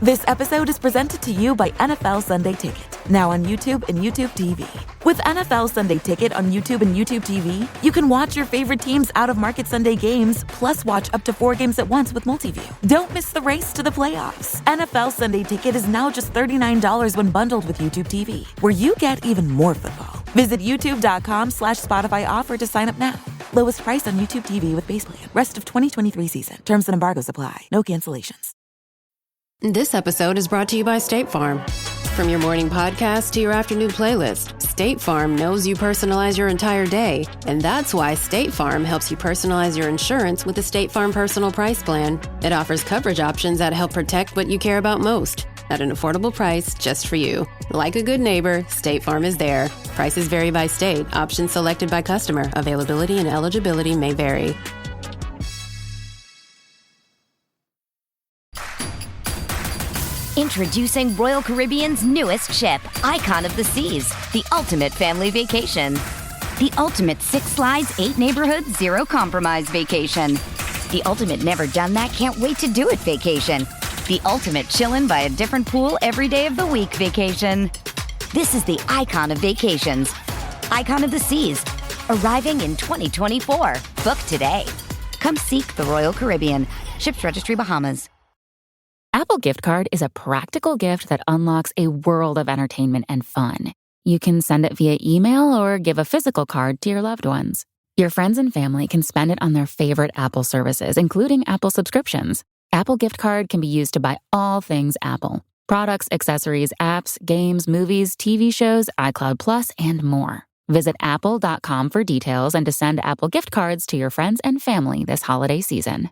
This episode is presented to you by NFL Sunday Ticket, now on YouTube and YouTube TV. With NFL Sunday Ticket on YouTube and YouTube TV, you can watch your favorite teams' out-of-market Sunday games, plus watch up to 4 games at once with Multiview. Don't miss the race to the playoffs. NFL Sunday Ticket is now just $39 when bundled with YouTube TV, where you get even more football. Visit youtube.com/Spotify offer to sign up now. Lowest price on YouTube TV with base plan. Rest of 2023 season. Terms and embargoes apply. No cancellations. This episode is brought to you by State Farm. From your morning podcast to your afternoon playlist, State Farm knows you personalize your entire day. And that's why State Farm helps you personalize your insurance with the State Farm Personal Price Plan. It offers coverage options that help protect what you care about most at an affordable price just for you. Like a good neighbor, State Farm is there. Prices vary by state. Options selected by customer. Availability and eligibility may vary. Introducing Royal Caribbean's newest ship, Icon of the Seas, the ultimate family vacation. The ultimate 6 slides, 8 neighborhoods, 0 compromise vacation. The ultimate never done that, can't wait to do it vacation. The ultimate chillin' by a different pool every day of the week vacation. This is the Icon of Vacations. Icon of the Seas, arriving in 2024. Book today. Come seek the Royal Caribbean. Ships Registry, Bahamas. Apple Gift Card is a practical gift that unlocks a world of entertainment and fun. You can send it via email or give a physical card to your loved ones. Your friends and family can spend it on their favorite Apple services, including Apple subscriptions. Apple Gift Card can be used to buy all things Apple. Products, accessories, apps, games, movies, TV shows, iCloud Plus, and more. Visit apple.com for details and to send Apple Gift Cards to your friends and family this holiday season.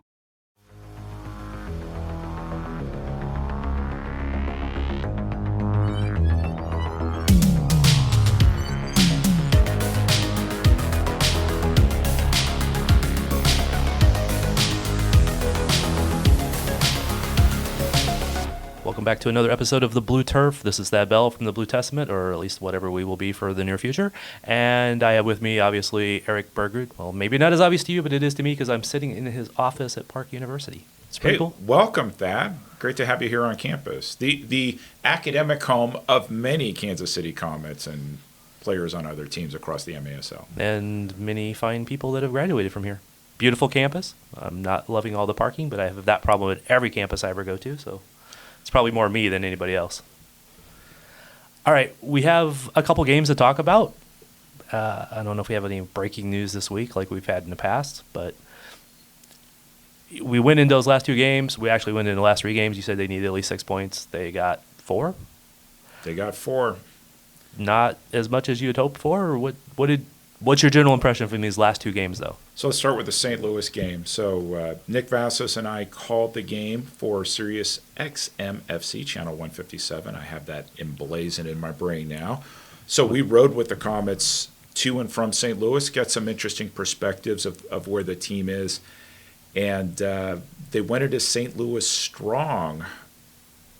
Welcome back to another episode of The Blue Turf. This is Thad Bell from the Blue Testament, or at least whatever we will be for the near future. And I have with me, obviously, Eric Bergerud. Well, maybe not as obvious to you, but it is to me because I'm sitting in his office at Park University. It's pretty cool. Welcome, Thad. Great to have you here on campus. The academic home of many Kansas City Comets and players on other teams across the MASL. And many fine people that have graduated from here. Beautiful campus. I'm not loving all the parking, but I have that problem at every campus I ever go to, so it's probably more me than anybody else. All right, we have a couple games to talk about. I don't know if we have any breaking news this week like we've had in the past, but we went in those last 2 games. We actually went in the last 3 games. You said they needed at least 6 points. They got 4? They got 4. Not as much as you had hoped for? Or what's your general impression from these last 2 games, though? So let's start with the St. Louis game. So Nick Vassos and I called the game for Sirius XM-FC, Channel 157. I have that emblazoned in my brain now. So we rode with the Comets to and from St. Louis, get some interesting perspectives of where the team is. And they went into St. Louis strong.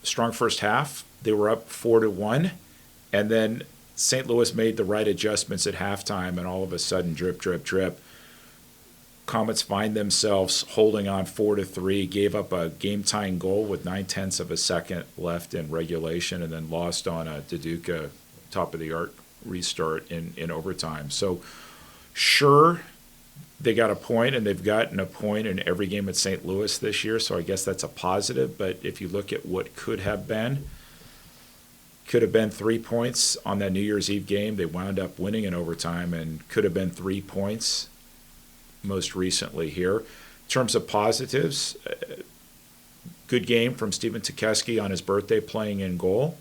Strong first half. They were up 4-1. And then St. Louis made the right adjustments at halftime, and all of a sudden, drip, drip, drip. Comets find themselves holding on 4-3, gave up a game-tying goal with 0.9 of a second left in regulation, and then lost on a Deduca top-of-the-arc restart in overtime. So, sure, they got a point, and they've gotten a point in every game at St. Louis this year, so I guess that's a positive. But if you look at what could have been 3 points on that New Year's Eve game. They wound up winning in overtime, and could have been 3 points most recently here. In terms of positives, good game from Stephen Tukeski on his birthday playing in goal.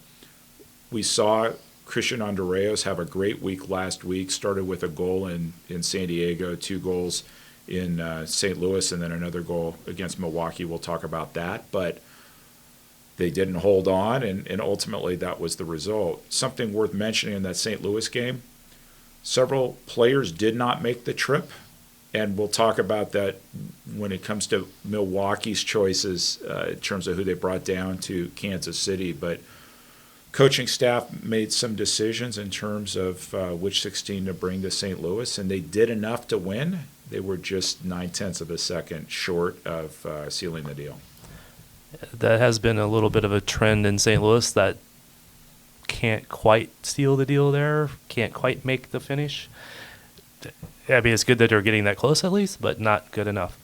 We saw Christian Andreas have a great week last week, started with a goal in San Diego, 2 goals in St. Louis, and then another goal against Milwaukee. We'll talk about that. But they didn't hold on, and ultimately that was the result. Something worth mentioning in that St. Louis game, several players did not make the trip, and we'll talk about that when it comes to Milwaukee's choices in terms of who they brought down to Kansas City. But coaching staff made some decisions in terms of which 16 to bring to St. Louis, and they did enough to win. They were just 0.9 of a second short of sealing the deal. That has been a little bit of a trend in St. Louis that can't quite seal the deal there, can't quite make the finish. I mean, it's good that they're getting that close at least, but not good enough.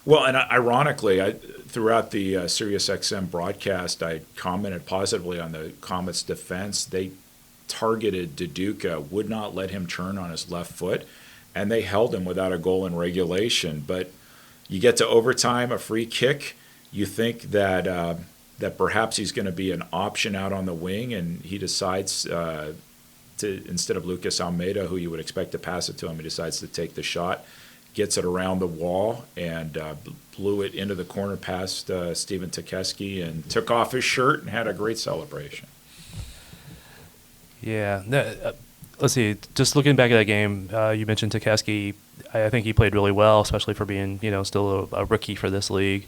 Well, and ironically, throughout the SiriusXM broadcast, I commented positively on the Comets' defense. They targeted Duduka, would not let him turn on his left foot, and they held him without a goal in regulation. But you get to overtime, a free kick, you think that that perhaps he's going to be an option out on the wing, and he decides to, instead of Lucas Almeida, who you would expect to pass it to him, he decides to take the shot, gets it around the wall, and blew it into the corner past Stephen Tokeski and took off his shirt and had a great celebration. Yeah. Let's see. Just looking back at that game, you mentioned Tokeski. I think he played really well, especially for being, still a rookie for this league.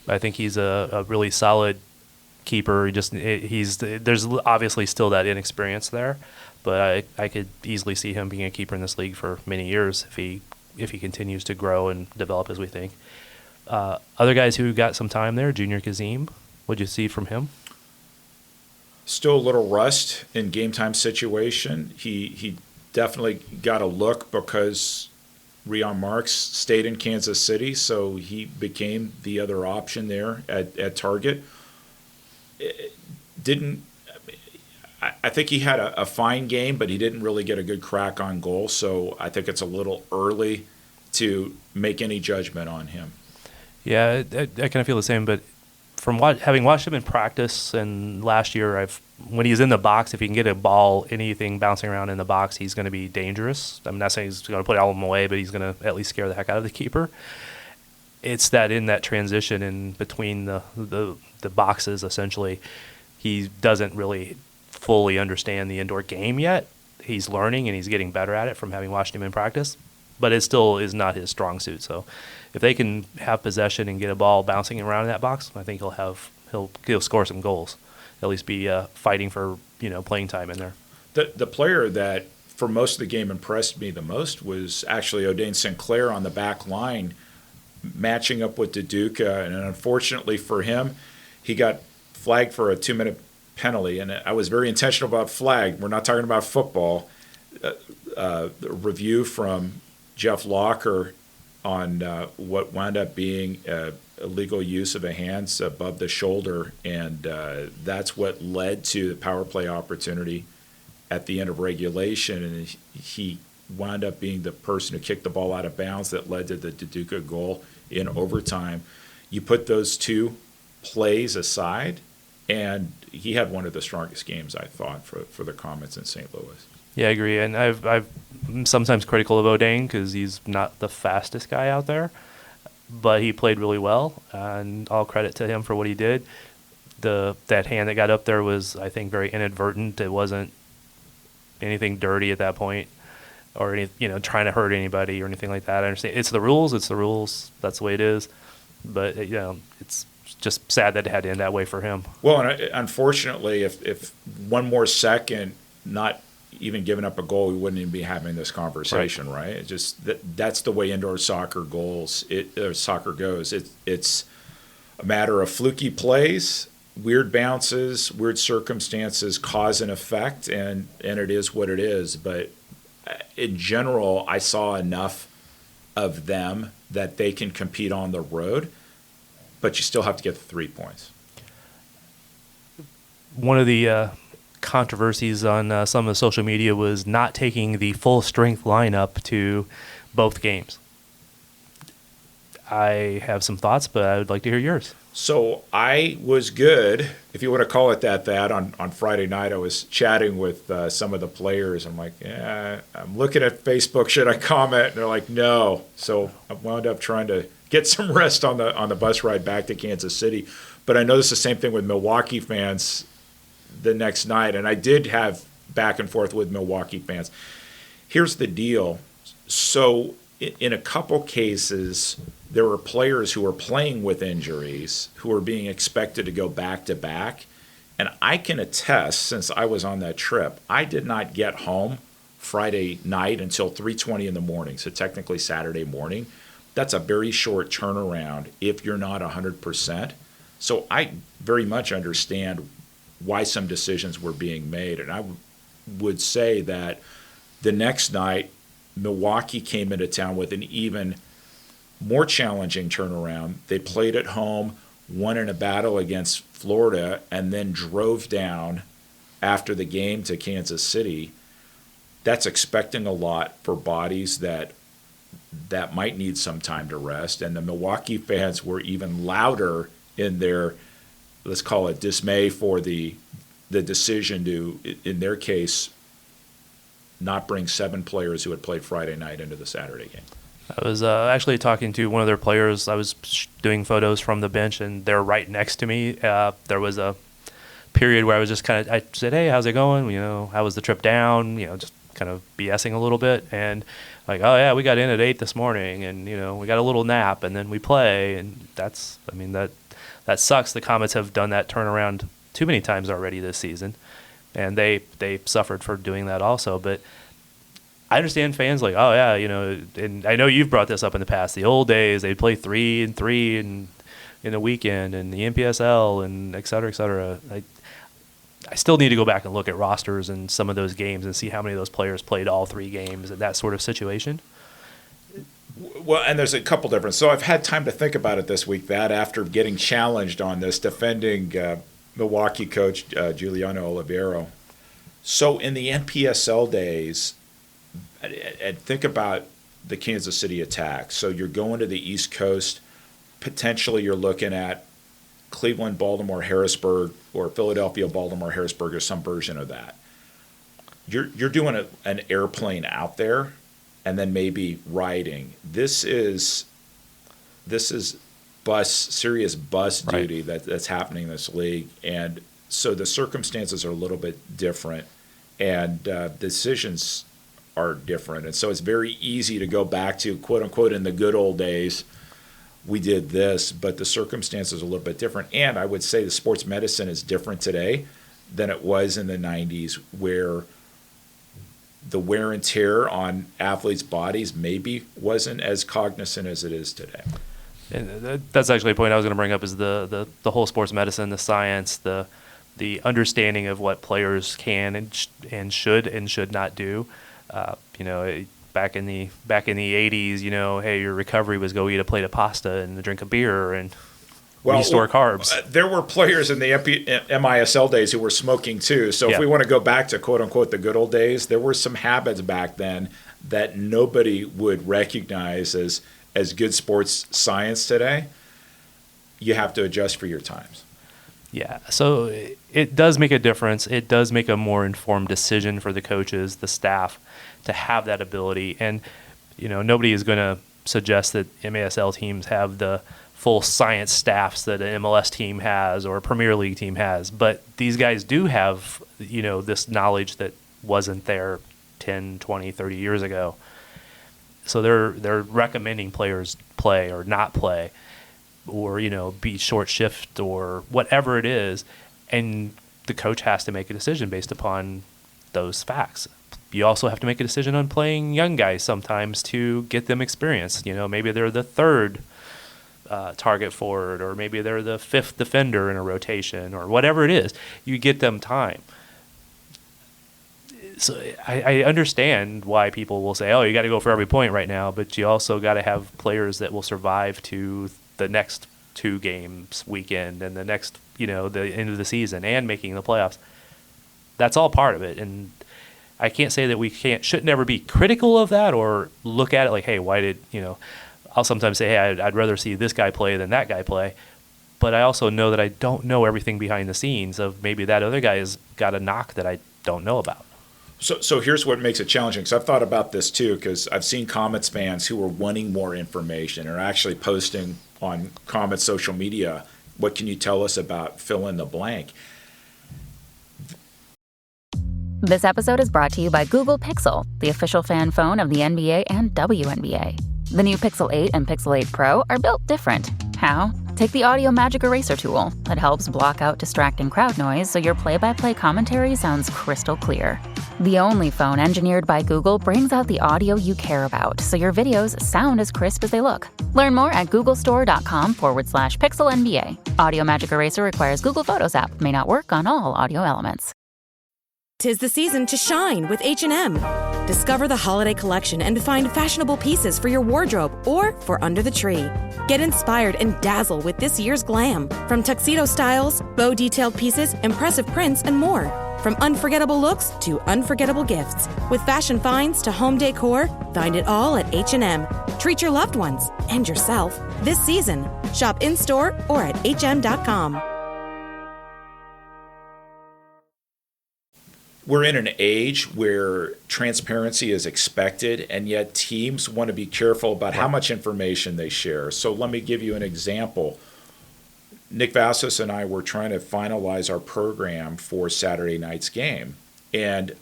I think he's a really solid keeper. There's obviously still that inexperience there, but I could easily see him being a keeper in this league for many years if he continues to grow and develop as we think. Other guys who got some time there, Junior Kazim, what'd you see from him? Still a little rust in game time situation. He definitely got a look because Rion Marks stayed in Kansas City, so he became the other option there at target. I think he had a fine game, but he didn't really get a good crack on goal, so I think it's a little early to make any judgment on him. Yeah, I kind of feel the same, but from having watched him in practice and last year, when he's in the box, if he can get a ball, anything bouncing around in the box, he's going to be dangerous. I'm not saying he's going to put all of them away, but he's going to at least scare the heck out of the keeper. It's that in that transition in between the boxes, essentially, he doesn't really fully understand the indoor game yet. He's learning and he's getting better at it from having watched him in practice, but it still is not his strong suit. So if they can have possession and get a ball bouncing around in that box, I think he'll score some goals. At least be fighting for playing time in there. The player that for most of the game impressed me the most was actually O'Dane Sinclair on the back line, matching up with Duduka, and unfortunately for him, he got flagged for a 2-minute penalty, and I was very intentional about flag. We're not talking about football. The review from Jeff Locker on what wound up being illegal use of a hands above the shoulder, and that's what led to the power play opportunity at the end of regulation, and he wound up being the person who kicked the ball out of bounds that led to the Duduka goal in overtime. You put those two plays aside, and he had one of the strongest games, I thought, for the Comets in St. Louis. Yeah, I agree. And I'm sometimes critical of O'Dane because he's not the fastest guy out there, but he played really well, and all credit to him for what he did. That hand that got up there was, I think, very inadvertent. It wasn't anything dirty at that point or trying to hurt anybody or anything like that. I understand. It's the rules. That's the way it is. But, it's just sad that it had to end that way for him. Well, and unfortunately, if one more second, not even giving up a goal, we wouldn't even be having this conversation, right? It just that's the way indoor soccer goes. It's a matter of fluky plays, weird bounces, weird circumstances, cause and effect, and it is what it is. But in general, I saw enough of them that they can compete on the road, but you still have to get the 3 points. One of the controversies on some of the social media was not taking the full strength lineup to both games. I have some thoughts, but I would like to hear yours. So I was good, if you want to call it that on Friday night. I was chatting with some of the players. I'm like, I'm looking at Facebook. Should I comment? And they're like, no. So I wound up trying to get some rest on the bus ride back to Kansas City. But I noticed the same thing with Milwaukee fans the next night, and I did have back and forth with Milwaukee fans. Here's the deal. So in a couple cases, there were players who were playing with injuries who were being expected to go back-to-back, and I can attest, since I was on that trip, I did not get home Friday night until 3:20 in the morning, so technically Saturday morning. That's a very short turnaround if you're not 100%. So I very much understand why some decisions were being made. And I would say that the next night, Milwaukee came into town with an even more challenging turnaround. They played at home, won in a battle against Florida, and then drove down after the game to Kansas City. That's expecting a lot for bodies that might need some time to rest. And the Milwaukee fans were even louder in their, let's call it, dismay for the decision to, in their case, not bring 7 players who had played Friday night into the Saturday game. I was actually talking to one of their players. I was doing photos from the bench, and they're right next to me. There was a period where I was just I said, hey, how's it going? How was the trip down? Just kind of BSing a little bit. And like, oh, yeah, we got in at 8 this morning, and, we got a little nap, and then we play. And that sucks. The Comets have done that turnaround too many times already this season, and they suffered for doing that also. But I understand fans like, oh yeah, and I know you've brought this up in the past. The old days, they'd play 3-3 in the weekend, and the NPSL, and et cetera, et cetera. I still need to go back and look at rosters and some of those games and see how many of those players played all 3 games in that sort of situation. Well, and there's a couple different. So I've had time to think about it this week. That after getting challenged on this, defending Milwaukee coach Giuliano Oliveiro. So in the NPSL days, and think about the Kansas City attack. So you're going to the East Coast. Potentially you're looking at Cleveland, Baltimore, Harrisburg, or Philadelphia, Baltimore, Harrisburg, or some version of that. You're doing an airplane out there, and then maybe riding. This is serious bus duty that's happening in this league, and so the circumstances are a little bit different, and decisions are different, and so it's very easy to go back to quote unquote in the good old days. We did this, but the circumstances are a little bit different, and I would say the sports medicine is different today than it was in the 90s, where the wear and tear on athletes' bodies maybe wasn't as cognizant as it is today. And that's actually a point I was going to bring up is the whole sports medicine, the science, the understanding of what players can and should not do. Back in the 80s, hey, your recovery was go eat a plate of pasta and drink a beer and restore carbs. There were players in the MISL days who were smoking too. So if we want to go back to quote unquote the good old days, there were some habits back then that nobody would recognize as good sports science today. You have to adjust for your times. Yeah, so it does make a difference. It does make a more informed decision for the coaches, the staff, to have that ability. And, nobody is going to suggest that MASL teams have the full science staffs that an MLS team has or a Premier League team has. But these guys do have, this knowledge that wasn't there 10, 20, 30 years ago. So they're recommending players play or not play, or be short shift or whatever it is, and the coach has to make a decision based upon those facts. You also have to make a decision on playing young guys sometimes to get them experience. Maybe they're the third target forward, or maybe they're the 5th defender in a rotation, or whatever it is. You get them time. So I understand why people will say, oh, you got to go for every point right now, but you also got to have players that will survive to the next 2 games weekend and the next, the end of the season and making the playoffs. That's all part of it. And I can't say that we shouldn't ever be critical of that or look at it like, hey, why did, I'll sometimes say, hey, I'd rather see this guy play than that guy play. But I also know that I don't know everything behind the scenes of maybe that other guy has got a knock that I don't know about. So here's what makes it challenging, because I've thought about this too, because I've seen Comets fans who are wanting more information and are actually posting on Comets social media, what can you tell us about fill in the blank? This episode is brought to you by Google Pixel, the official fan phone of the NBA and WNBA. The new Pixel 8 and Pixel 8 Pro are built different. How? Take the Audio Magic Eraser tool. It helps block out distracting crowd noise so your play-by-play commentary sounds crystal clear. The only phone engineered by Google brings out the audio you care about so your videos sound as crisp as they look. Learn more at googlestore.com/pixelnba. Audio Magic Eraser requires Google Photos app. May not work on all audio elements. 'Tis the season to shine with H&M. Discover the holiday collection and find fashionable pieces for your wardrobe or for under the tree. Get inspired and dazzle with this year's glam. From tuxedo styles, bow detailed pieces, impressive prints, and more. From unforgettable looks to unforgettable gifts. With fashion finds to home decor, find it all at H&M. Treat your loved ones and yourself this season. Shop in-store or at hm.com. We're in an age where transparency is expected, and yet teams want to be careful about how much information they share. So let me give you an example. Nick Vassos and I were trying to finalize our program for Saturday night's game, and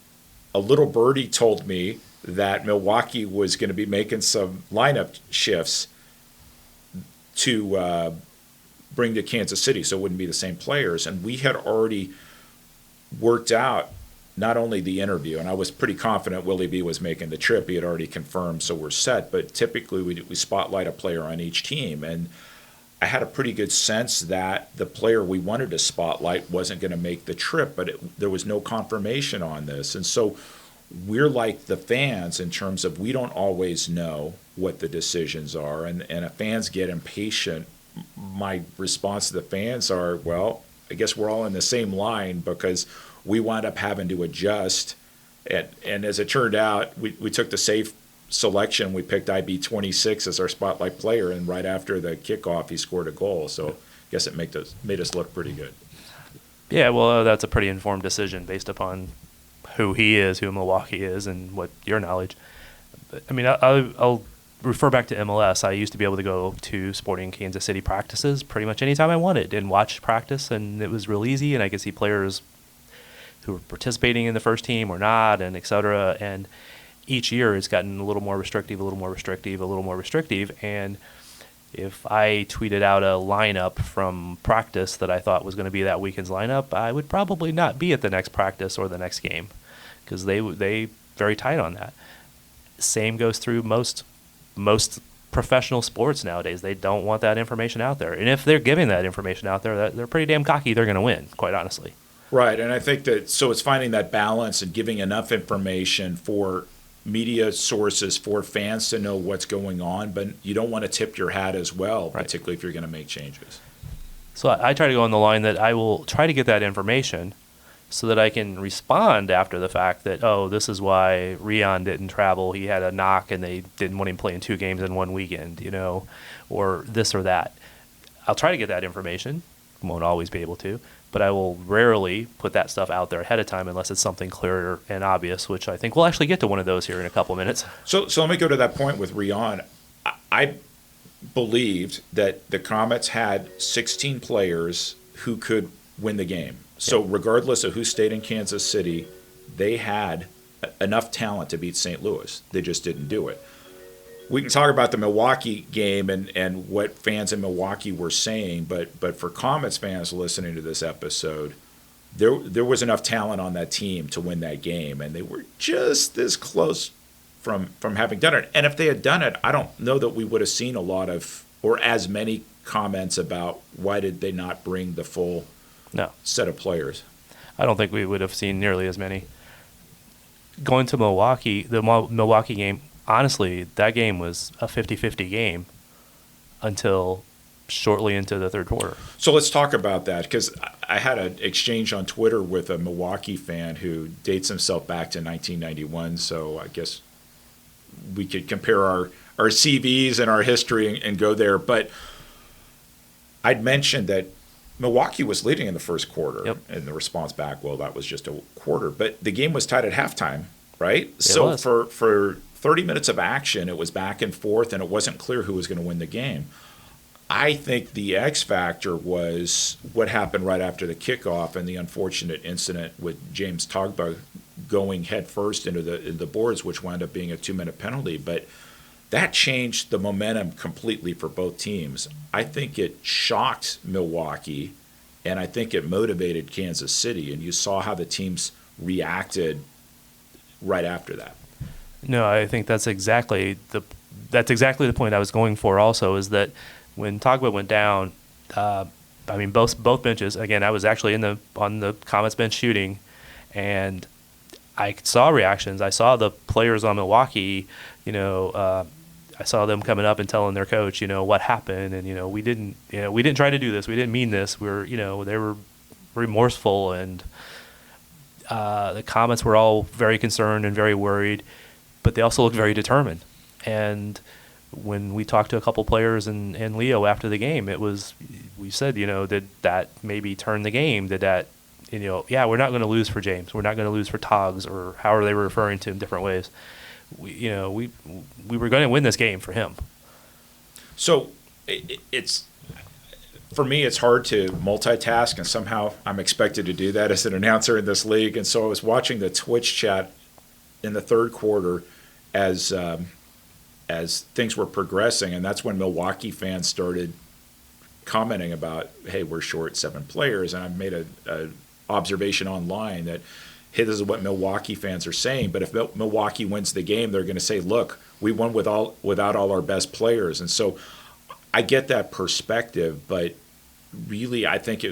a little birdie told me that Milwaukee was going to be making some lineup shifts to bring to Kansas City, so it wouldn't be the same players. And we had already worked out not only the interview, and I was pretty confident Willie B was making the trip. He had already confirmed, so we're set. But typically we spotlight a player on each team, and I had a pretty good sense that the player we wanted to spotlight wasn't going to make the trip, but there was no confirmation on this. And so we're like the fans in terms of we don't always know what the decisions are, and if fans get impatient, my response to the fans are, well, I guess we're all in the same line because we wound up having to adjust. And as it turned out, we took the safe selection. We picked IB26 as our spotlight player, and right after the kickoff, he scored a goal. So I guess it made us look pretty good. Yeah, well, that's a pretty informed decision based upon who he is, who Milwaukee is, and what your knowledge. I mean, I'll refer back to MLS. I used to be able to go to Sporting Kansas City practices pretty much anytime I wanted and watch practice, and it was real easy, and I could see players who were participating in the first team or not, and et cetera. And each year it's gotten a little more restrictive, and if I tweeted out a lineup from practice that I thought was going to be that weekend's lineup, I would probably not be at the next practice or the next game because they very tight on that. Same goes through most professional sports nowadays. They don't want that information out there. And if they're giving that information out there, they're pretty damn cocky they're going to win, quite honestly. Right, and I think that so it's finding that balance and giving enough information for media sources for fans to know what's going on, but you don't want to tip your hat as well, right, particularly if you're going to make changes. So I try to go on the line that I will try to get that information so that I can respond after the fact that, oh, this is why Rion didn't travel. He had a knock and they didn't want him playing 2 games in 1 weekend, or this or that. I'll try to get that information. Won't always be able to. But I will rarely put that stuff out there ahead of time unless it's something clear and obvious, which I think we'll actually get to one of those here in a couple of minutes. So let me go to that point with Rion. I believed that the Comets had 16 players who could win the game. So regardless of who stayed in Kansas City, they had enough talent to beat St. Louis. They just didn't do it. We can talk about the Milwaukee game and what fans in Milwaukee were saying, but for Comets fans listening to this episode, there was enough talent on that team to win that game, and they were just this close from having done it. And if they had done it, I don't know that we would have seen a lot of or as many comments about why did they not bring the full set of players. I don't think we would have seen nearly as many. Going to Milwaukee, the Milwaukee game, honestly, that game was a 50-50 game until shortly into the third quarter. So let's talk about that, because I had an exchange on Twitter with a Milwaukee fan who dates himself back to 1991, so I guess we could compare our CVs and our history and go there. But I'd mentioned that Milwaukee was leading in the first quarter, and the response back, well, that was just a quarter. But the game was tied at halftime, right? So for 30 minutes of action, it was back and forth, and it wasn't clear who was going to win the game. I think the X factor was what happened right after the kickoff and the unfortunate incident with James Togbah going headfirst into the boards, which wound up being a 2-minute penalty. But that changed the momentum completely for both teams. I think it shocked Milwaukee, and I think it motivated Kansas City, and you saw how the teams reacted right after that. No, I think that's exactly the point I was going for. Also, is that when Togbah went down, both benches. Again, I was actually on the Comets bench shooting, and I saw reactions. I saw the players on Milwaukee. I saw them coming up and telling their coach, what happened, and we didn't try to do this. We didn't mean this. They were remorseful, and the Comets were all very concerned and very worried, but they also looked very determined. And when we talked to a couple players and Leo after the game, we said, did that maybe turn the game? Did that, we're not going to lose for James. We're not going to lose for Togs, or however they were referring to him different ways. We were going to win this game for him. So it's, for me, it's hard to multitask, and somehow I'm expected to do that as an announcer in this league. And so I was watching the Twitch chat in the third quarter as things were progressing, and that's when Milwaukee fans started commenting about, hey, we're short 7 players. And I made a observation online that, hey, this is what Milwaukee fans are saying, but if Milwaukee wins the game, they're going to say, look, we won without all our best players. And so I get that perspective, but really I think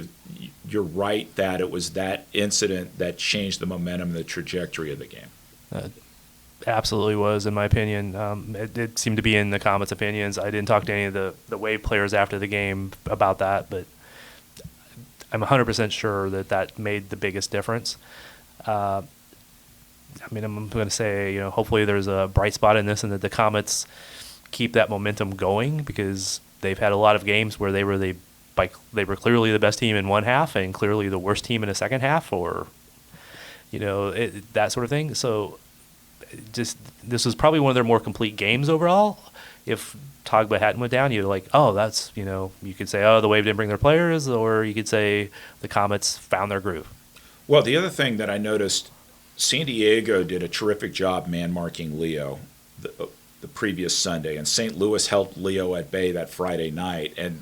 you're right that it was that incident that changed the momentum, the trajectory of the game. Absolutely was, in my opinion. It seemed to be in the Comets' opinions. I didn't talk to any of the Wave players after the game about that, but I'm 100% sure that made the biggest difference. I'm going to say, hopefully there's a bright spot in this, and that the Comets keep that momentum going, because they've had a lot of games where they were clearly the best team in one half and clearly the worst team in the second half, or that sort of thing. So this was probably one of their more complete games overall. If Togbah hadn't went down, you're like, oh, that's, you could say, oh, the Wave didn't bring their players, or you could say the Comets found their groove. Well, the other thing that I noticed, San Diego did a terrific job man-marking Leo the previous Sunday, and St. Louis held Leo at bay that Friday night. And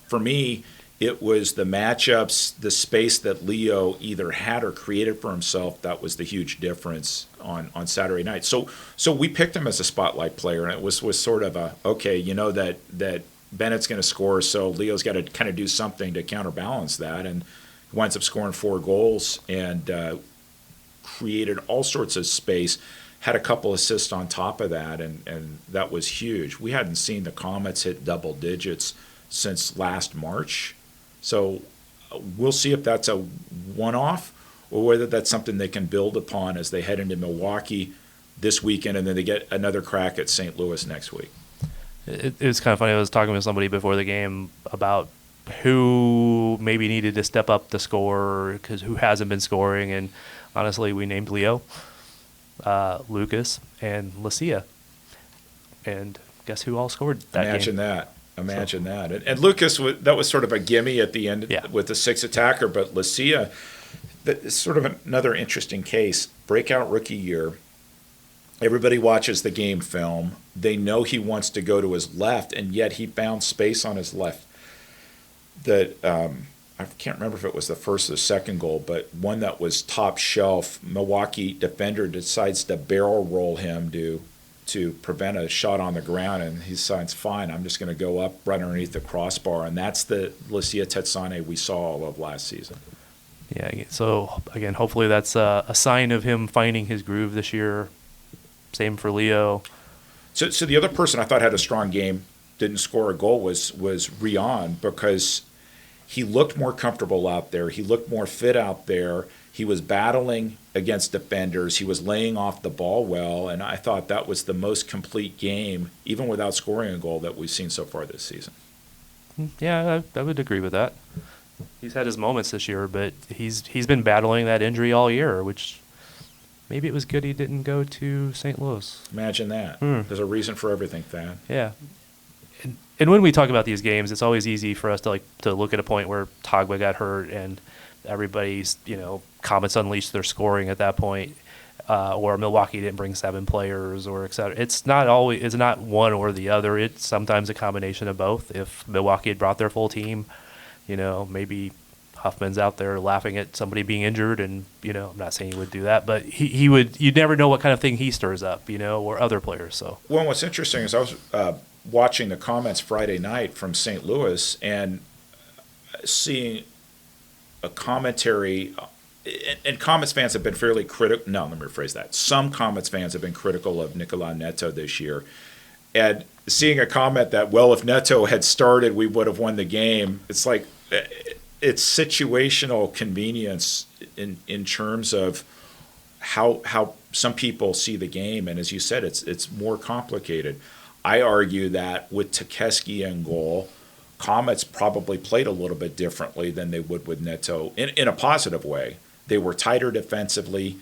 for me, it was the matchups, the space that Leo either had or created for himself, that was the huge difference on Saturday night. So we picked him as a spotlight player, and it was sort of that Bennett's going to score, so Leo's got to kind of do something to counterbalance that, and winds up scoring 4 goals and created all sorts of space, had a couple assists on top of that, and that was huge. We hadn't seen the Comets hit double digits since last March. So we'll see if that's a one-off or whether that's something they can build upon as they head into Milwaukee this weekend, and then they get another crack at St. Louis next week. It was kind of funny. I was talking with somebody before the game about who maybe needed to step up the score, because who hasn't been scoring, and honestly, we named Leo, Lucas, and Lucia, and guess who all scored that Imagine game? Imagine that. And Lucas, that was sort of a gimme at the end with the 6 attacker, but Lucia, that is sort of another interesting case. Breakout rookie year. Everybody watches the game film. They know he wants to go to his left, and yet he found space on his left that I can't remember if it was the first or the second goal, but one that was top shelf. Milwaukee defender decides to barrel roll him to prevent a shot on the ground, and he decides, fine, I'm just going to go up right underneath the crossbar, and that's the Lucia Tetsane we saw all of last season. Yeah, so again, hopefully that's a sign of him finding his groove this year. Same for Leo. So the other person I thought had a strong game, didn't score a goal, was Rion, because he looked more comfortable out there. He looked more fit out there. He was battling against defenders. He was laying off the ball well, and I thought that was the most complete game, even without scoring a goal, that we've seen so far this season. Yeah, I would agree with that. He's had his moments this year, but he's been battling that injury all year, which maybe it was good he didn't go to St. Louis. Imagine that. There's a reason for everything, Thad. Yeah. And when we talk about these games, it's always easy for us to look at a point where Togbah got hurt and everybody's, Comets unleashed their scoring at that point. or Milwaukee didn't bring 7 players, or et cetera. It's not one or the other. It's sometimes a combination of both. If Milwaukee had brought their full team, maybe Huffman's out there laughing at somebody being injured, and I'm not saying he would do that, but he would. You'd never know what kind of thing he stirs up, or other players. So well, what's interesting is I was watching the Comets Friday night from St. Louis and seeing a commentary. And Comets fans have been fairly critical. No, let me rephrase that. Some Comets fans have been critical of Nicolas Neto this year, and seeing a comment that, well, if Neto had started, we would have won the game. It's like, it's situational convenience in terms of how some people see the game, and as you said, it's more complicated. I argue that with Tekeski in goal, Comets probably played a little bit differently than they would with Neto in a positive way. They were tighter defensively.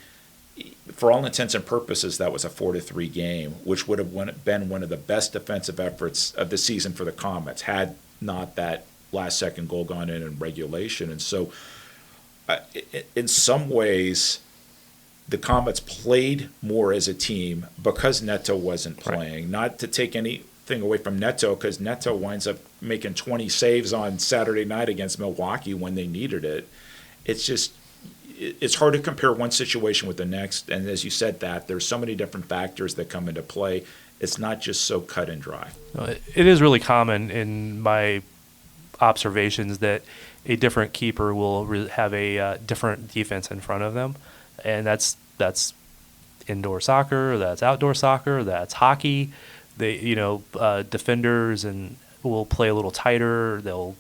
For all intents and purposes, that was a 4-3 game, which would have been one of the best defensive efforts of the season for the Comets, had not that last-second goal gone in regulation. And so, in some ways, the Comets played more as a team because Neto wasn't playing. Right. Not to take anything away from Neto, because Neto winds up making 20 saves on Saturday night against Milwaukee when they needed it. It's hard to compare one situation with the next, and as you said, that there's so many different factors that come into play. It's not just so cut and dry. It is really common in my observations that a different keeper will have a different defense in front of them, and that's indoor soccer, that's outdoor soccer, that's hockey. They defenders and will play a little tighter. They'll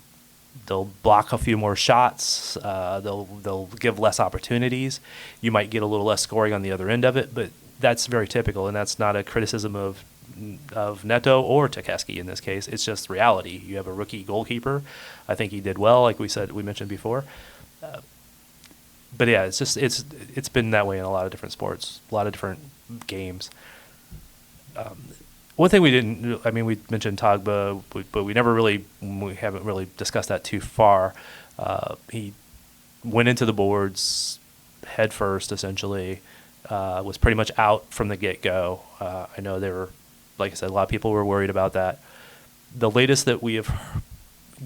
block a few more shots. They'll give less opportunities. You might get a little less scoring on the other end of it, but that's very typical, and that's not a criticism of Neto or Tekeski in this case. It's just reality. You have a rookie goalkeeper. I think he did well, like we mentioned before. But yeah, it's been that way in a lot of different sports, a lot of different games. One thing we mentioned Togbah, but we haven't really discussed that too far. He went into the boards head first, essentially, was pretty much out from the get-go. I know like I said, a lot of people were worried about that. The latest that we have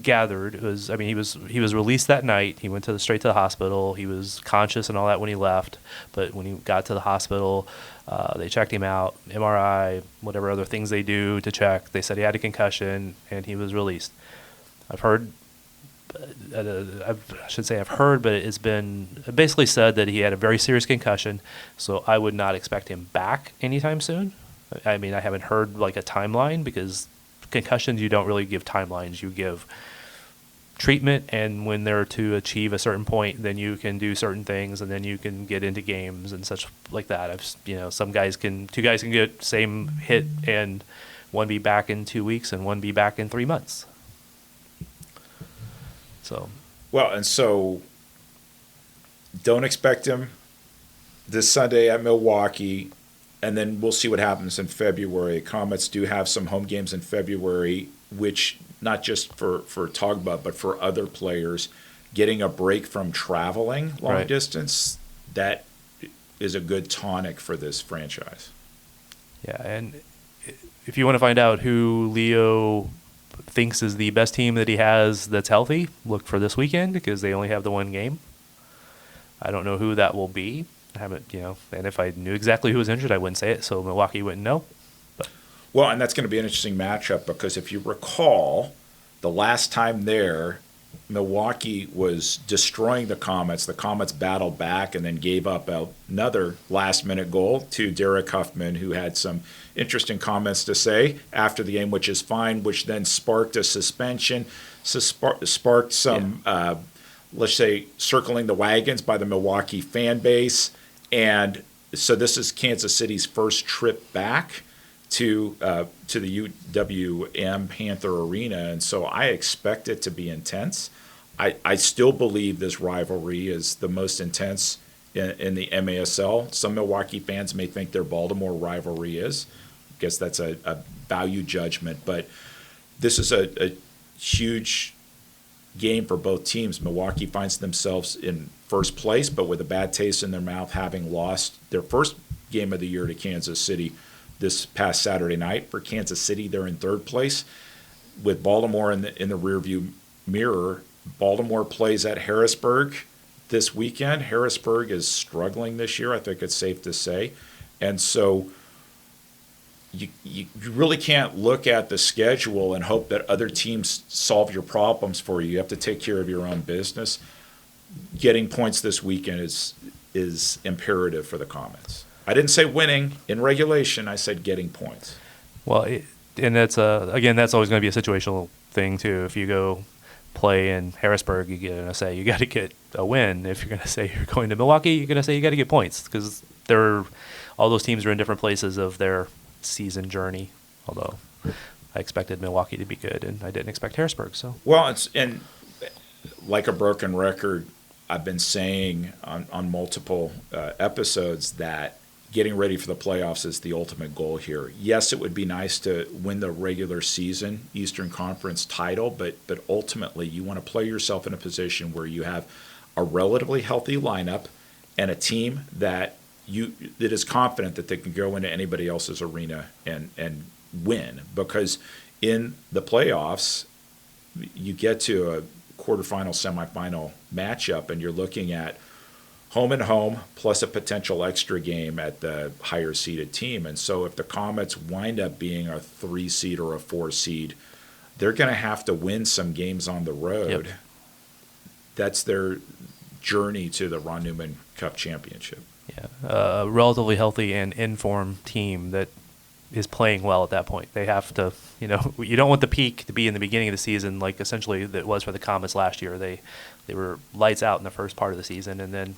gathered was, he was released that night. He went straight to the hospital. He was conscious and all that when he left, but when he got to the hospital, they checked him out, MRI, whatever other things they do to check. They said he had a concussion, and he was released. I've heard, but it's been basically said that he had a very serious concussion, so I would not expect him back anytime soon. I haven't heard like a timeline, because concussions, you don't really give timelines. You give treatment, and when they're to achieve a certain point, then you can do certain things, and then you can get into games and such like that. Two guys can get same hit, and one be back in 2 weeks and one be back in 3 months. So don't expect him this Sunday at Milwaukee. And then we'll see what happens in February. Comets do have some home games in February, which not just for Togbah, but for other players, getting a break from traveling long distance, that is a good tonic for this franchise. Yeah, and if you want to find out who Leo thinks is the best team that he has that's healthy, look for this weekend, because they only have the one game. I don't know who that will be. I haven't, and if I knew exactly who was injured, I wouldn't say it, so Milwaukee wouldn't know. Well, and that's going to be an interesting matchup, because if you recall, the last time there, Milwaukee was destroying the Comets. The Comets battled back and then gave up another last-minute goal to Derek Huffman, who had some interesting comments to say after the game, which is fine, which then sparked a suspension, sparked some, let's say, circling the wagons by the Milwaukee fan base. And so this is Kansas City's first trip back to the UWM Panther Arena, and so I expect it to be intense. I still believe this rivalry is the most intense in the MASL. Some Milwaukee fans may think their Baltimore rivalry is. I guess that's a value judgment, but this is a huge game for both teams. Milwaukee finds themselves in first place, but with a bad taste in their mouth, having lost their first game of the year to Kansas City this past Saturday night. For Kansas City, they're in third place. With Baltimore in the rearview mirror, Baltimore plays at Harrisburg this weekend. Harrisburg is struggling this year, I think it's safe to say. And so you really can't look at the schedule and hope that other teams solve your problems for you. You have to take care of your own business. Getting points this weekend is imperative for the Comets. I didn't say winning in regulation. I said getting points. Well, and that's again, that's always going to be a situational thing too. If you go play in Harrisburg, you're going to say you got to get a win. If you're going to say you're going to Milwaukee, you're going to say you got to get points, because all those teams are in different places of their season journey. Although I expected Milwaukee to be good, and I didn't expect Harrisburg. So and like a broken record, I've been saying on multiple episodes that getting ready for the playoffs is the ultimate goal here. Yes, it would be nice to win the regular season Eastern Conference title, but ultimately you want to play yourself in a position where you have a relatively healthy lineup and a team that is confident that they can go into anybody else's arena and win. Because in the playoffs, you get to a quarterfinal, semifinal matchup, and you're looking at home and home plus a potential extra game at the higher seeded team. And so if the Comets wind up being a 3 seed or a 4 seed, they're going to have to win some games on the road. Yep. That's their journey to the Ron Newman Cup championship. Yeah, a relatively healthy and in-form team that is playing well at that point. They have to, you don't want the peak to be in the beginning of the season, like essentially that was for the Comets last year. They were lights out in the first part of the season, and then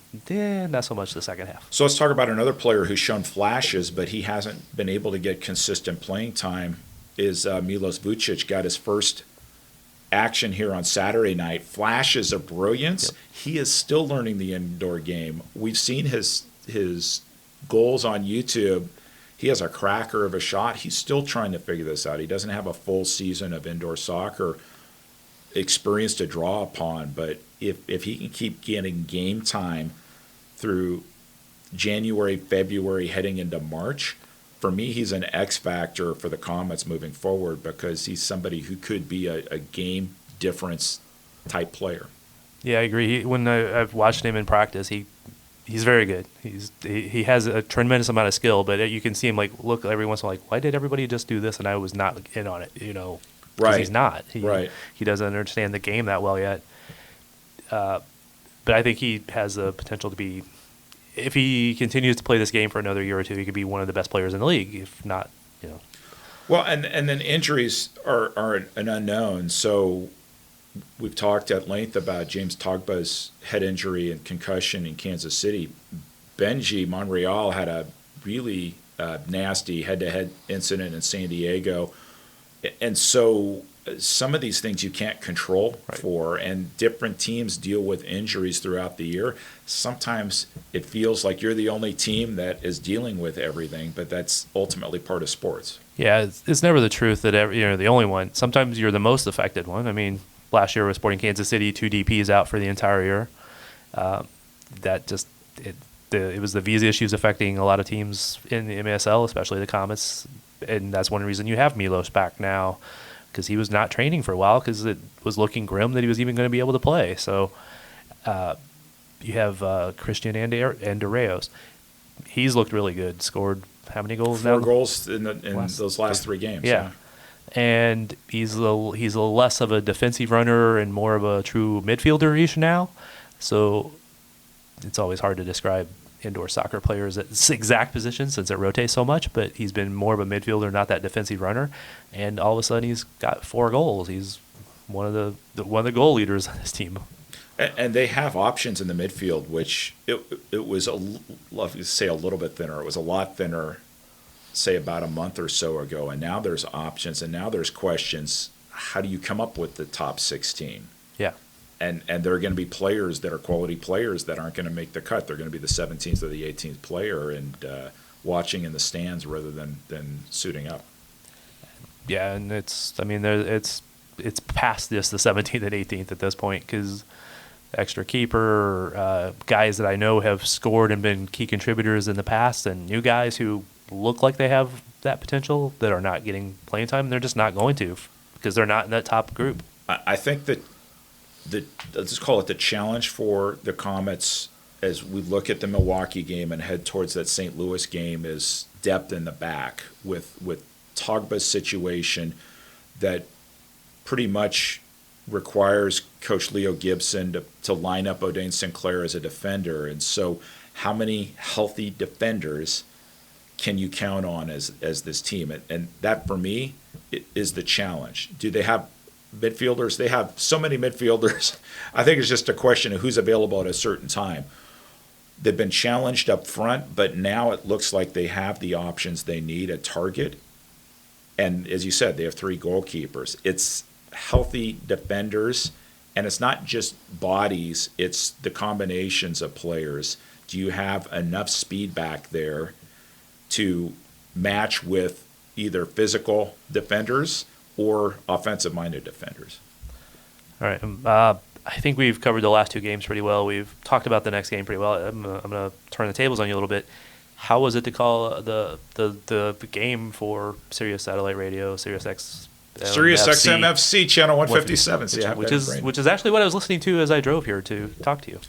not so much the second half. So let's talk about another player who's shown flashes, but he hasn't been able to get consistent playing time. Is Milos Vucic. Got his first action here on Saturday night. Flashes of brilliance. Yep. He is still learning the indoor game. We've seen his goals on YouTube. He has a cracker of a shot. He's still trying to figure this out. He doesn't have a full season of indoor soccer experience to draw upon, but if he can keep getting game time through January, February, heading into March, for me, he's an X factor for the Comets moving forward, because he's somebody who could be a game difference type player. Yeah, I agree. When I've watched him in practice, he's very good. He has a tremendous amount of skill, but you can see him look every once in a while, why did everybody just do this and I was not in on it? Because he's not. He doesn't understand the game that well yet. But I think he has the potential to be, if he continues to play this game for another year or two, he could be one of the best players in the league, if not, Well, and then injuries are an unknown. So we've talked at length about James Togbah's head injury and concussion in Kansas City. Benji Monreal had a really nasty head-to-head incident in San Diego. And so some of these things you can't control for, and different teams deal with injuries throughout the year. Sometimes it feels like you're the only team that is dealing with everything, but that's ultimately part of sports. Yeah, it's never the truth that you're the only one. Sometimes you're the most affected one. I mean, last year was Sporting Kansas City, 2 DPs out for the entire year. It was the visa issues affecting a lot of teams in the MASL, especially the Comets, and that's one reason you have Milos back now, because he was not training for a while because it was looking grim that he was even going to be able to play. So you have Christian Andreas. He's looked really good. Scored how many goals now? 4 goals in those last 3 games. Yeah. And he's a less of a defensive runner and more of a true midfielder-ish now. So it's always hard to describe indoor soccer players at this exact position since it rotates so much, but he's been more of a midfielder, not that defensive runner. And all of a sudden he's got 4 goals. He's one of the goal leaders on this team. And they have options in the midfield, which it was a little bit thinner. It was a lot thinner, say about a month or so ago, and now there's options, and now there's questions. How do you come up with the top 16? Yeah. And there are going to be players that are quality players that aren't going to make the cut. They're going to be the 17th or the 18th player, and watching in the stands rather than suiting up. Yeah, and it's it's past just the 17th and 18th at this point, because extra keeper, guys that I know have scored and been key contributors in the past, and new guys who look like they have that potential that are not getting playing time, and they're just not going to because they're not in that top group. I think that let's just call it the challenge for the Comets as we look at the Milwaukee game and head towards that St. Louis game is depth in the back with Togbah's situation that pretty much requires Coach Leo Gibson to line up O'Dane Sinclair as a defender. And so how many healthy defenders can you count on as this team? And that, for me, is the challenge. Do they have midfielders? They have so many midfielders. I think it's just a question of who's available at a certain time. They've been challenged up front, but now it looks like they have the options they need at target. And as you said, they have 3 goalkeepers. It's healthy defenders, and it's not just bodies, it's the combinations of players. Do you have enough speed back there to match with either physical defenders or offensive-minded defenders? All right. I think we've covered the last 2 games pretty well. We've talked about the next game pretty well. I'm going to turn the tables on you a little bit. How was it to call the game for Sirius Satellite Radio, Sirius X? Sirius XM FC, channel 157. Which is actually what I was listening to as I drove here to talk to you.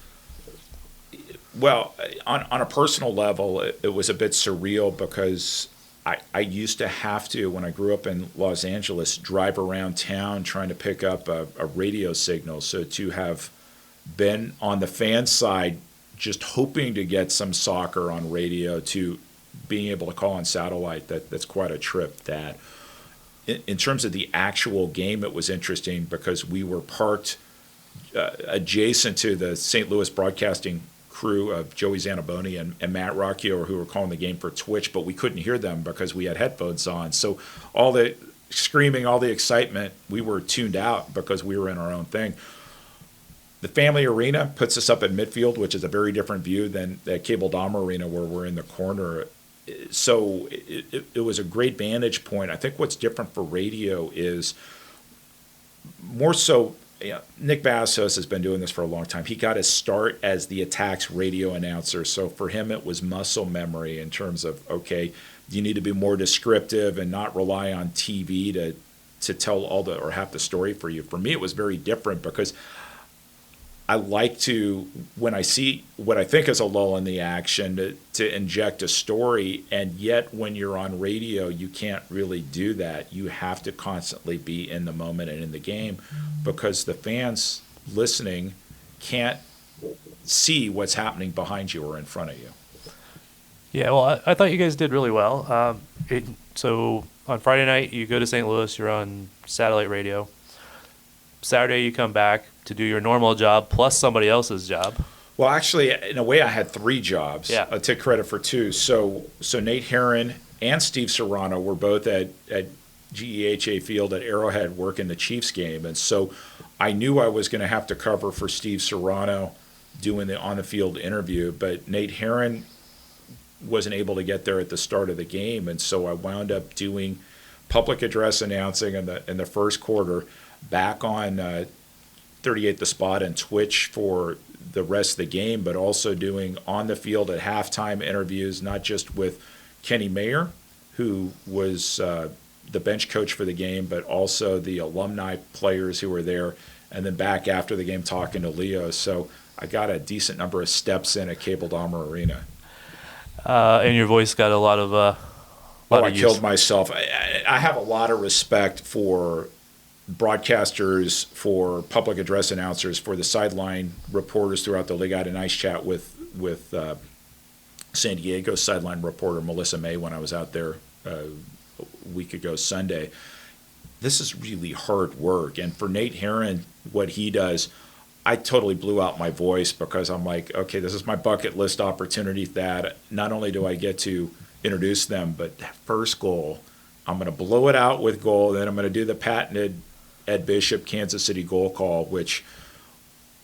Well, on a personal level, it was a bit surreal because I used to have to, when I grew up in Los Angeles, drive around town trying to pick up a radio signal. So to have been on the fan side, just hoping to get some soccer on radio, to being able to call on satellite, that's quite a trip. That in terms of the actual game, it was interesting because we were parked adjacent to the St. Louis broadcasting crew of Joey Zanaboni and Matt Rocchio, who were calling the game for Twitch, but we couldn't hear them because we had headphones on. So all the screaming, all the excitement, we were tuned out because we were in our own thing. The family arena puts us up at midfield, which is a very different view than the Cable Dahmer arena where we're in the corner. So it was a great vantage point. I think what's different for radio is more so, Nick Vassos has been doing this for a long time. He got his start as the Attacks radio announcer. So for him, it was muscle memory in terms of, okay, you need to be more descriptive and not rely on TV to tell or half the story for you. For me, it was very different because I like to, when I see what I think is a lull in the action, to inject a story. And yet when you're on radio, you can't really do that. You have to constantly be in the moment and in the game because the fans listening can't see what's happening behind you or in front of you. Yeah, well, I thought you guys did really well. So on Friday night, you go to St. Louis, you're on satellite radio. Saturday, you come back to do your normal job plus somebody else's job. Well, actually, in a way, I had 3 jobs. Yeah. I'll take credit for 2. So Nate Herron and Steve Serrano were both at GEHA Field at Arrowhead working the Chiefs game. And so I knew I was going to have to cover for Steve Serrano doing the on-the-field interview. But Nate Herron wasn't able to get there at the start of the game. And so I wound up doing public address announcing in the first quarter, back on 38 The Spot and Twitch for the rest of the game, but also doing on the field at halftime interviews, not just with Kenny Mayer, who was the bench coach for the game, but also the alumni players who were there, and then back after the game talking to Leo. So I got a decent number of steps in at Cable Dahmer Arena. And your voice got a lot of I killed myself. I have a lot of respect for broadcasters, for public address announcers, for the sideline reporters throughout the league. I had a nice chat with San Diego sideline reporter Melissa May when I was out there a week ago Sunday. This is really hard work. And for Nate Herron, what he does, I totally blew out my voice because I'm like, okay, this is my bucket list opportunity that not only do I get to introduce them, but that first goal, I'm going to blow it out with goal, then I'm going to do the patented Ed Bishop Kansas City goal call, which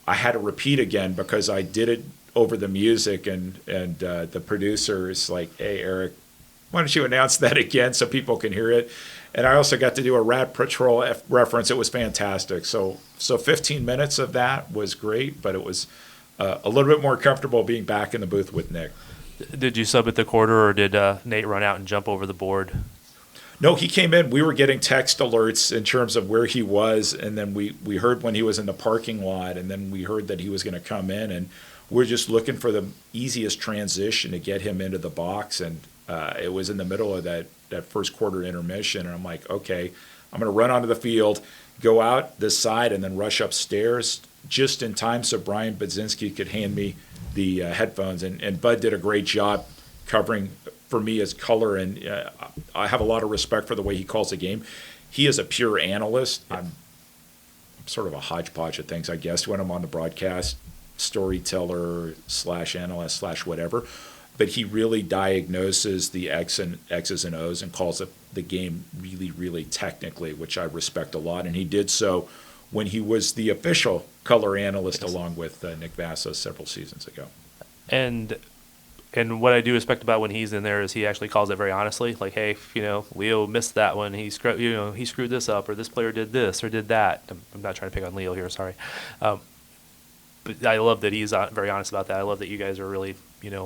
I had to repeat again because I did it over the music, and the producer is like, hey, Eric, why don't you announce that again so people can hear it? And I also got to do a Rat Patrol reference. It was fantastic. So 15 minutes of that was great, but it was a little bit more comfortable being back in the booth with Nick. Did you sub at the quarter, or did Nate run out and jump over the board? No, he came in. We were getting text alerts in terms of where he was, and then we heard when he was in the parking lot, and then we heard that he was going to come in, and we're just looking for the easiest transition to get him into the box. And it was in the middle of that first quarter intermission, and I'm like, okay, I'm going to run onto the field, go out this side, and then rush upstairs just in time so Brian Budzinski could hand me the headphones. And Bud did a great job covering for me as color, and I have a lot of respect for the way he calls the game. He is a pure analyst. I'm sort of a hodgepodge of things, I guess, when I'm on the broadcast, storyteller / analyst / whatever. But he really diagnoses the X's and O's and calls the game really, really technically, which I respect a lot. And he did so when he was the official color analyst along with Nick Vassos several seasons ago. And what I do respect about when he's in there is he actually calls it very honestly. Like, hey, Leo missed that one. He screwed this up, or this player did this or did that. I'm not trying to pick on Leo here, sorry. But I love that he's very honest about that. I love that you guys are really,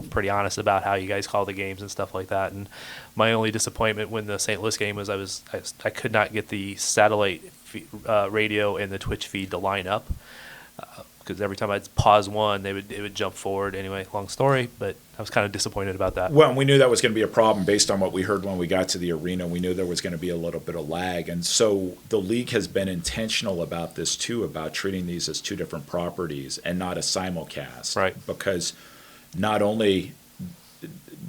pretty honest about how you guys call the games and stuff like that. And my only disappointment when the St. Louis game was I could not get the satellite radio and the Twitch feed to line up. Because every time I'd pause one, it would jump forward. Anyway, long story, but I was kind of disappointed about that. Well, we knew that was going to be a problem based on what we heard when we got to the arena. We knew there was going to be a little bit of lag. And so the league has been intentional about this, too, about treating these as two different properties and not a simulcast. Right. Because not only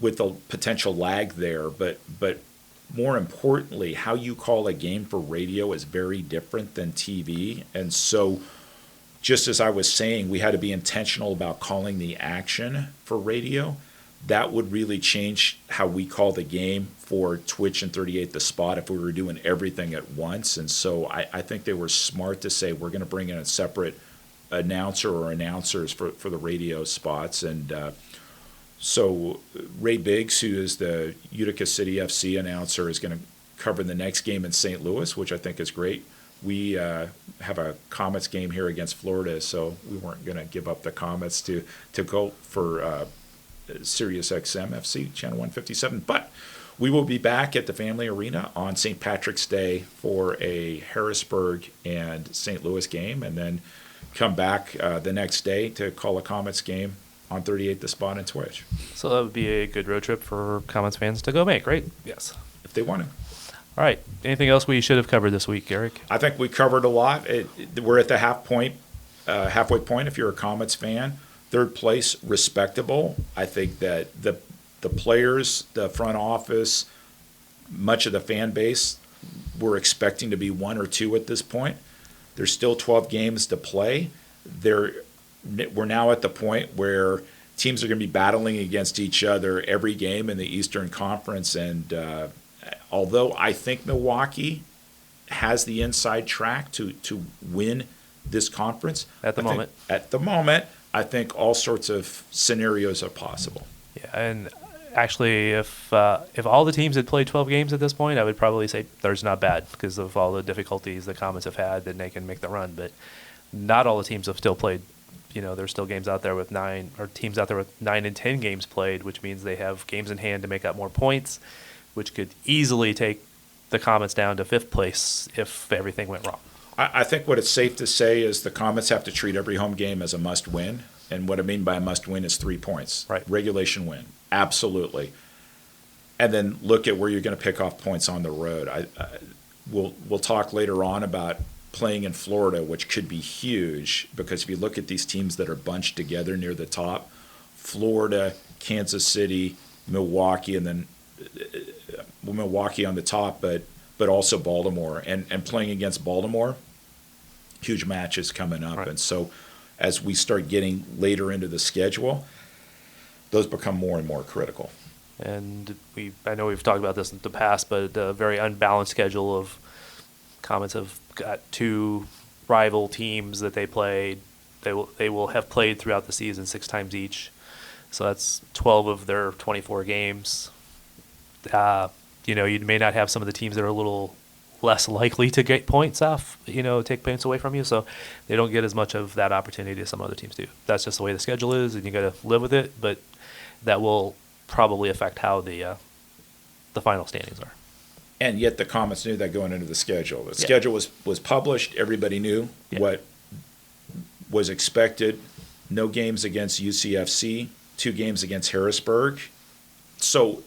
with the potential lag there, but more importantly, how you call a game for radio is very different than TV. And so just as I was saying, we had to be intentional about calling the action for radio. That would really change how we call the game for Twitch and 38 The Spot if we were doing everything at once. And so I think they were smart to say we're going to bring in a separate announcer or announcers for the radio spots. And so Ray Biggs, who is the Utica City FC announcer, is going to cover the next game in St. Louis, which I think is great. We have a Comets game here against Florida, so we weren't going to give up the Comets to go for Sirius XM FC, Channel 157. But we will be back at the Family Arena on St. Patrick's Day for a Harrisburg and St. Louis game, and then come back the next day to call a Comets game on 38 The Spot and Twitch. So that would be a good road trip for Comets fans to go make, right? Yes. If they want to. All right. Anything else we should have covered this week, Eric? I think we covered a lot. We're at the halfway point if you're a Comets fan. Third place, respectable. I think that the players, the front office, much of the fan base, we're expecting to be 1 or 2 at this point. There's still 12 games to play. We're now at the point where teams are going to be battling against each other every game in the Eastern Conference, and although I think Milwaukee has the inside track to win this conference at the moment, I think all sorts of scenarios are possible. Yeah, and actually, if all the teams had played 12 games at this point, I would probably say third's not bad because of all the difficulties the Comets have had, then they can make the run. But not all the teams have still played. There's still games out there with teams out there with 9 and 10 games played, which means they have games in hand to make up more points, which could easily take the Comets down to 5th place if everything went wrong. I think what it's safe to say is the Comets have to treat every home game as a must-win. And what I mean by a must-win is 3 points. Right. Regulation win. Absolutely. And then look at where you're going to pick off points on the road. We'll talk later on about playing in Florida, which could be huge because if you look at these teams that are bunched together near the top, Florida, Kansas City, Milwaukee, and then Milwaukee on the top, but also Baltimore. And playing against Baltimore, huge matches coming up. Right. And so as we start getting later into the schedule, those become more and more critical. And I know we've talked about this in the past, but a very unbalanced schedule of Comets have got 2 rival teams that they played. They will have played throughout the season 6 times each. So that's 12 of their 24 games. You may not have some of the teams that are a little less likely to get points off, take points away from you. So they don't get as much of that opportunity as some other teams do. That's just the way the schedule is, and you got to live with it. But that will probably affect how the final standings are. And yet the Comets knew that going into the schedule. The schedule was published. Everybody knew what was expected. No games against UCFC, 2 games against Harrisburg. So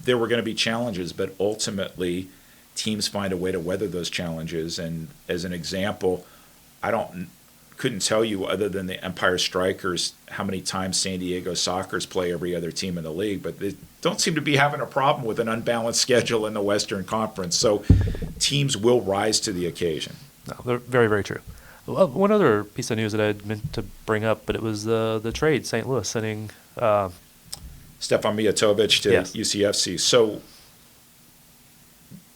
there were going to be challenges, but ultimately teams find a way to weather those challenges. And as an example, couldn't tell you, other than the Empire Strikers, how many times San Diego Sockers play every other team in the league, but they don't seem to be having a problem with an unbalanced schedule in the Western Conference. So teams will rise to the occasion. No, they're very, very true. One other piece of news that I meant to bring up, but it was the trade, St. Louis sending Stefan Mijatovic to UCFC. So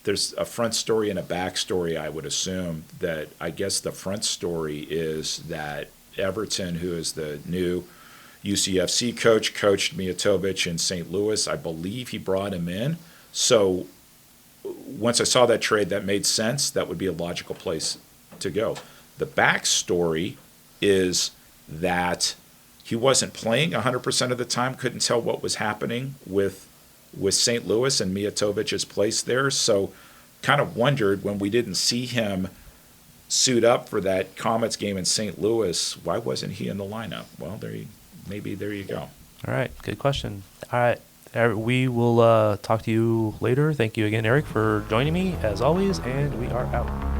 there's a front story and a back story, I would assume. That I guess the front story is that Everton, who is the new UCFC coach, coached Mijatovic in St. Louis. I believe he brought him in. So once I saw that trade, that made sense. That would be a logical place to go. The back story is that he wasn't playing 100% of the time, couldn't tell what was happening with St. Louis and Mijatovic's place there. So kind of wondered when we didn't see him suit up for that Comets game in St. Louis, why wasn't he in the lineup? Well, there you go. All right, good question. All right, we will talk to you later. Thank you again, Eric, for joining me, as always, and we are out.